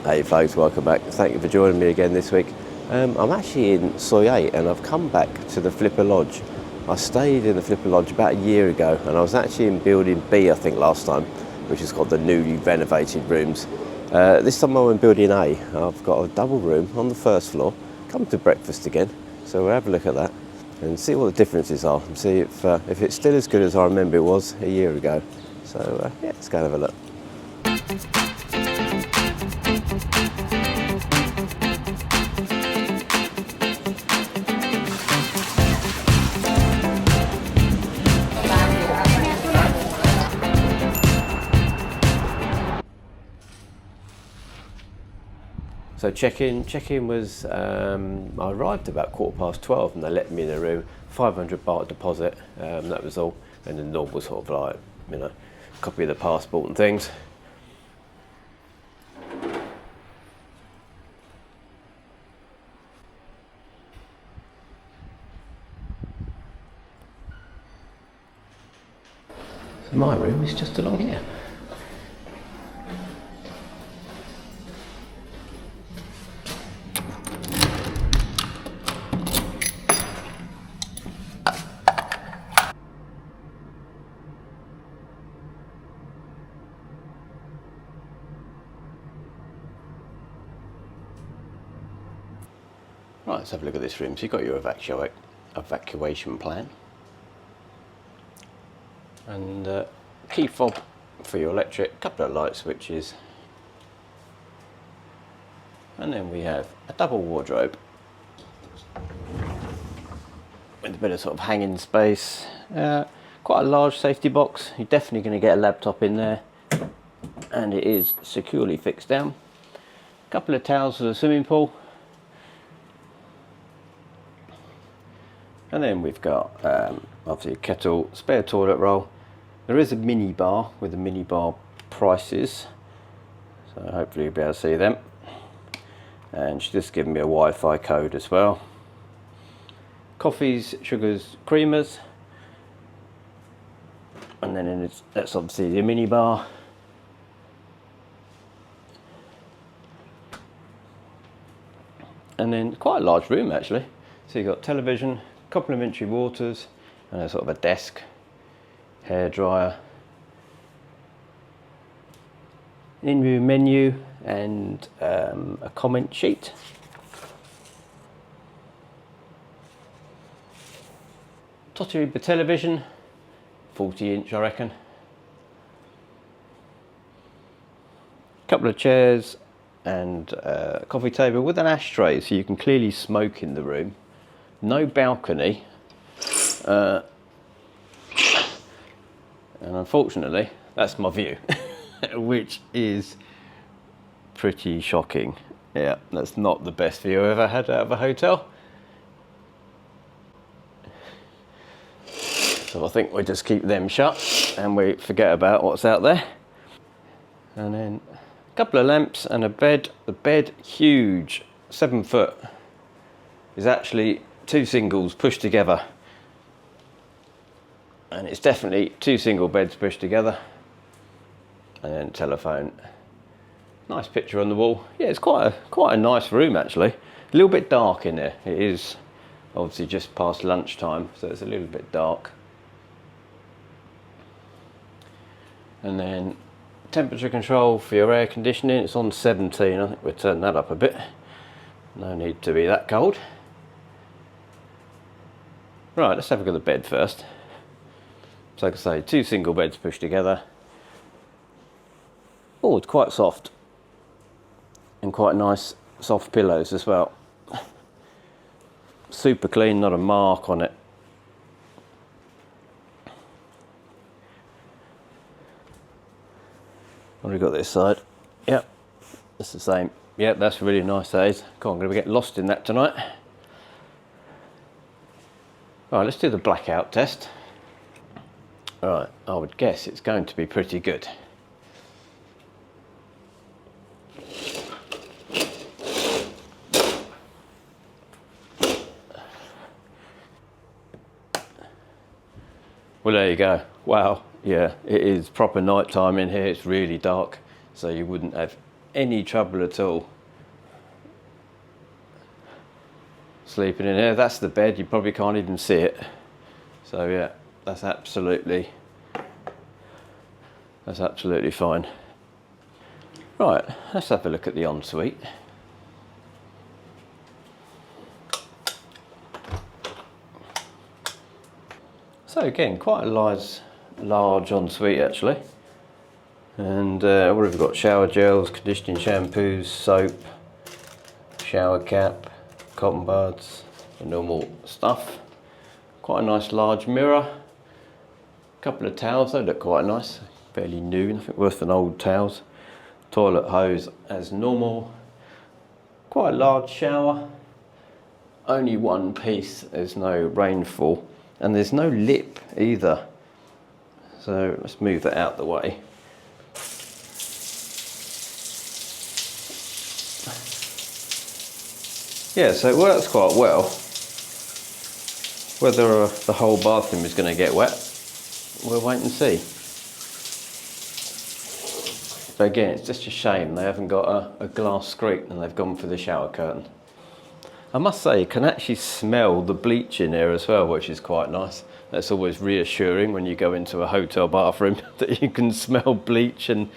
Hey folks, welcome back. Thank you for joining me again this week. I'm actually in Soy 8 and I've come back to the Flipper Lodge. I stayed in the Flipper Lodge about a year ago and I was actually in building B I think last time, which has got the newly renovated rooms. This time I'm in building A. I've got a double room on the first floor. Come to breakfast again, so we'll have a look at that and see what the differences are and see if it's still as good as I remember it was a year ago. So yeah, let's go and have a look. So check-in was, I arrived about 12:15 and they let me in the room, 500 baht deposit, that was all, and the normal sort of like, you know, copy of the passport and things. So my room is just along here. Right, let's have a look at this room. So you've got your evacuation plan. And key fob for your electric, couple of light switches. And then we have a double wardrobe with a bit of sort of hanging space. Quite a large safety box. You're definitely going to get a laptop in there. And it is securely fixed down. A couple of towels for the swimming pool. And then we've got obviously a kettle, spare toilet roll. There is a mini bar with the mini bar prices, so hopefully you'll be able to see them. And she's just given me a Wi-Fi code as well. Coffees, sugars, creamers, and then that's obviously the mini bar. And then quite a large room actually. So you've got television, complimentary waters, and a sort of a desk, hairdryer, in-room menu, and a comment sheet. Toshiba television, 40-inch I reckon. Couple of chairs and a coffee table with an ashtray so you can clearly smoke in the room. No balcony, and unfortunately that's my view, which is pretty shocking. Yeah, that's not the best view I've ever had out of a hotel. So I think we just keep them shut and we forget about what's out there. And then a couple of lamps and a bed. The bed, huge, 7 foot, is actually 2 singles pushed together, and it's definitely 2 single beds pushed together. And then telephone, nice picture on the wall. Yeah, it's quite a nice room actually. A little bit dark in there. It is obviously just past lunchtime, so it's a little bit dark. And then temperature control for your air conditioning, it's on 17. I think we'll turn that up a bit. No need to be that cold. Right, let's have a look at the bed first. So like I say, 2 single beds pushed together. Oh, it's quite soft. And quite nice soft pillows as well. Super clean, not a mark on it. What have we got this side? Yep, it's the same. Yep, that's really nice, that is. God, I'm going to get lost in that tonight. Alright, let's do the blackout test. Alright, I would guess it's going to be pretty good. Well, there you go. Wow, yeah, it is proper night time in here. It's really dark, so you wouldn't have any trouble at all sleeping in here. That's the bed, you probably can't even see it. So yeah, that's absolutely fine. Right, let's have a look at the ensuite. So again, quite a large ensuite actually. And what have we got? Shower gels, conditioning shampoos, soap, shower cap, cotton buds, the normal stuff. Quite a nice large mirror. A couple of towels, they look quite nice, fairly new, nothing worse than old towels. Toilet hose as normal. Quite a large shower. Only one piece, there's no rainfall. And there's no lip either. So let's move that out the way. Yeah, so it works quite well. Whether the whole bathroom is going to get wet, we'll wait and see. But again, it's just a shame they haven't got a glass screen and they've gone for the shower curtain. I must say, you can actually smell the bleach in here as well, which is quite nice. That's always reassuring when you go into a hotel bathroom that you can smell bleach and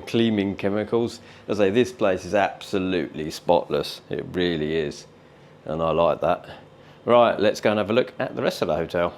cleaning chemicals. As I say, this place is absolutely spotless. It really is. And I like that. Right, let's go and have a look at the rest of the hotel.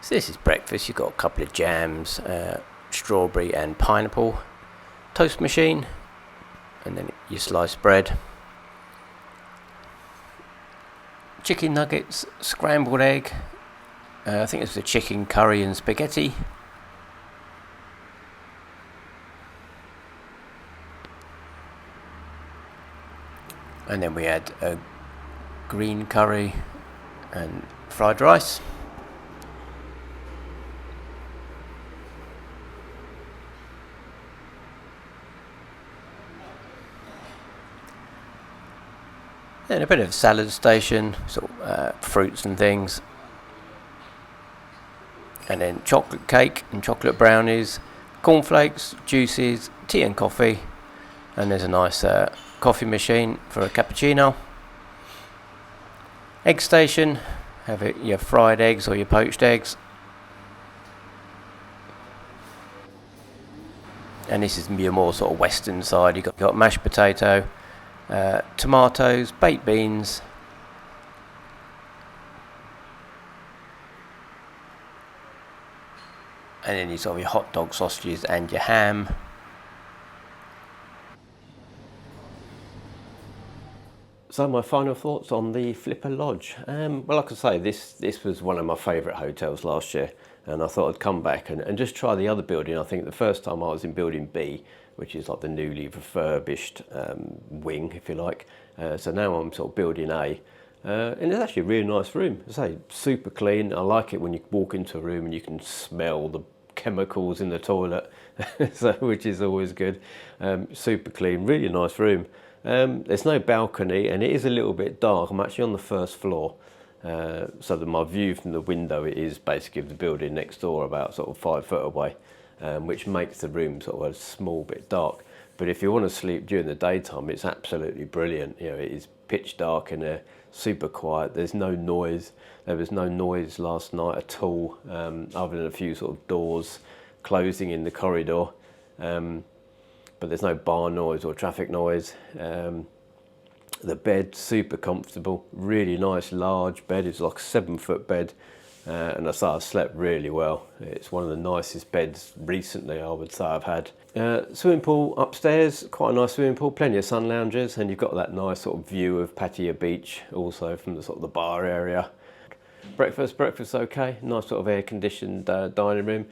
So this is breakfast. You've got a couple of jams, strawberry and pineapple, toast machine, and then your sliced bread, chicken nuggets, scrambled egg, I think it's the chicken curry and spaghetti, and then we had a green curry and fried rice. Then a bit of salad station, sort of fruits and things, and then chocolate cake and chocolate brownies, cornflakes, juices, tea and coffee, and there's a nice coffee machine for a cappuccino. Egg station, have it your fried eggs or your poached eggs, and this is your more sort of western side. You've got mashed potato, tomatoes, baked beans, and then your hot dog sausages and your ham. So my final thoughts on the Flipper Lodge. Well, like I say, this was one of my favourite hotels last year, and I thought I'd come back and just try the other building. I think the first time I was in building B, which is like the newly refurbished wing, if you like. So now I'm sort of building A, and it's actually a really nice room. I say, super clean. I like it when you walk into a room and you can smell the chemicals in the toilet, so, which is always good. Super clean, really nice room. There's no balcony and it is a little bit dark. I'm actually on the first floor, so that my view from the window is basically the building next door, about sort of 5 foot away, which makes the room sort of a small bit dark. But if you want to sleep during the daytime, it's absolutely brilliant. You know, it is pitch dark in there, super quiet. There's no noise. There was no noise last night at all, other than a few sort of doors closing in the corridor. But there's no bar noise or traffic noise. The bed, super comfortable, really nice large bed. It's like a 7 foot bed, and I slept really well. It's one of the nicest beds recently, I would say, I've had. Swimming pool upstairs, quite a nice swimming pool, plenty of sun lounges, and you've got that nice sort of view of Pattaya Beach also from the sort of the bar area. Breakfast okay, nice sort of air conditioned dining room.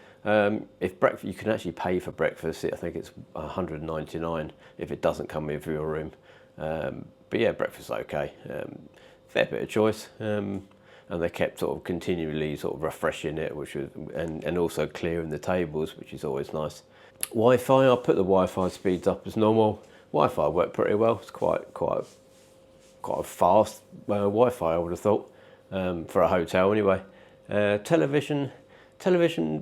If breakfast, you can actually pay for breakfast. I think it's $199 if it doesn't come with your room. But yeah, breakfast okay. Fair bit of choice, and they kept sort of continually sort of refreshing it, which was and also clearing the tables, which is always nice. Wi-Fi, I put the Wi-Fi speeds up as normal. Wi-Fi worked pretty well. It's quite a fast Wi-Fi, I would have thought. For a hotel anyway. Television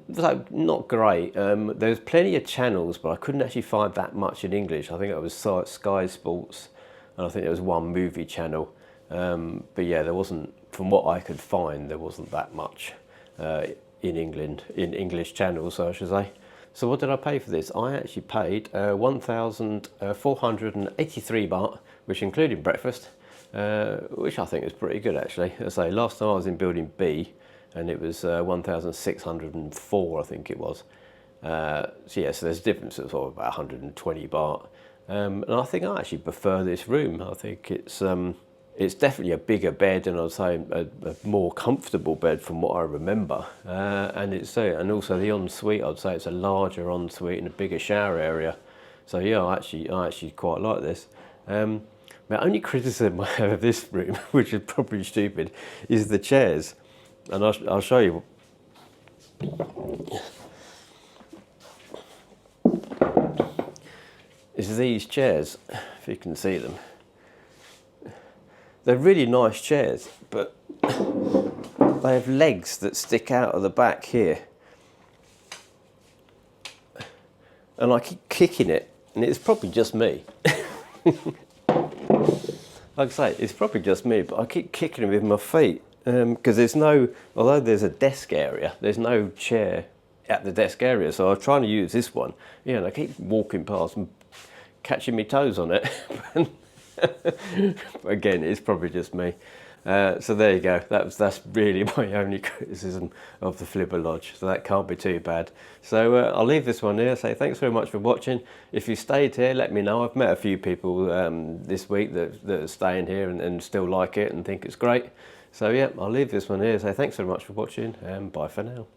was like not great. There's plenty of channels, but I couldn't actually find that much in English. I think it was Sky Sports, and I think there was one movie channel. But yeah, there wasn't, from what I could find, there wasn't that much in England, in English channels, I should say. So what did I pay for this? I actually paid 1,483 baht, which included breakfast. Which I think is pretty good actually. As I say, last time I was in building B and it was 1,604, I think it was. So yeah, so there's a difference of sort of about 120 baht. And I think I actually prefer this room. I think it's definitely a bigger bed, and I'd say a more comfortable bed from what I remember. And and also the ensuite, I'd say it's a larger ensuite and a bigger shower area. So yeah, I actually quite like this. My only criticism I have of this room, which is probably stupid, is the chairs. And I'll show you. It's these chairs, if you can see them. They're really nice chairs, but they have legs that stick out of the back here. And I keep kicking it, and it's probably just me. Like I say, it's probably just me, but I keep kicking it with my feet because there's no, although there's a desk area, there's no chair at the desk area. So I was trying to use this one, yeah, and I keep walking past and catching my toes on it. Again, it's probably just me. So there you go. That's really my only criticism of the Flipper Lodge. So that can't be too bad. So I'll leave this one here. Say thanks very much for watching. If you stayed here, let me know. I've met a few people this week that are staying here and still like it and think it's great. So yeah, I'll leave this one here. So thanks very much for watching and bye for now.